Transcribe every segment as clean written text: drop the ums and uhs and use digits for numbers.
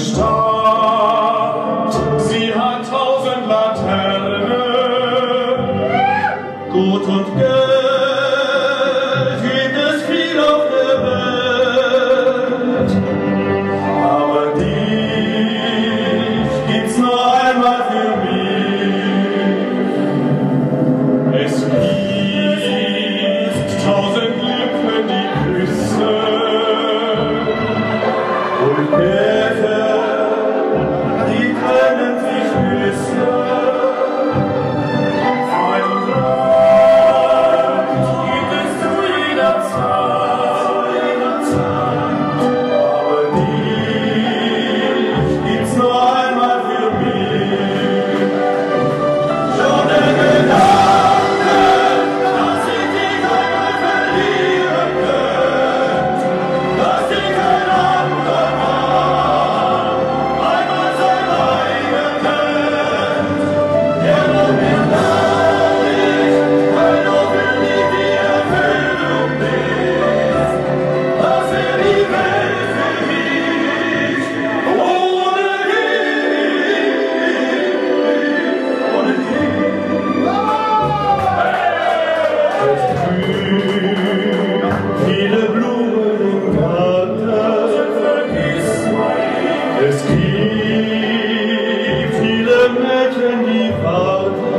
Stadt, sie hat 1000 Laternen, Gut und Geld gibt es viel auf der Welt, aber dich gibt's nur einmal für mich. Es gibt 1000 Lippen, die küssen, und Herzen, die können sich küssen. Viele Blumen im Garten, es gibt viele Mädchen, die warten.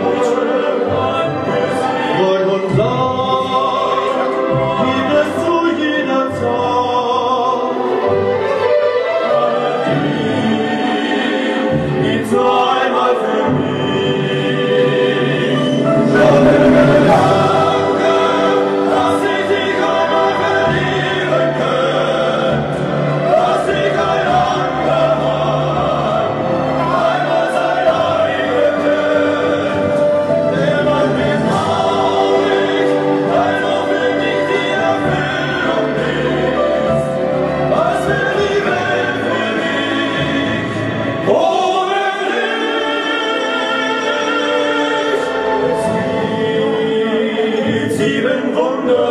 Freud und Leid gibt es zu jeder Zeit. Aber die gibt's nur einmal für mich. Schon der Gedanke, dass ich dich einmal verlieren könnte, dass ich ein anderer Mann einmal sein eigen könnte. Der Mann wird traurig, weil noch für dich die Erfüllung ist. Was will die Welt für mich ohne dich? Es gibt 7 Wunder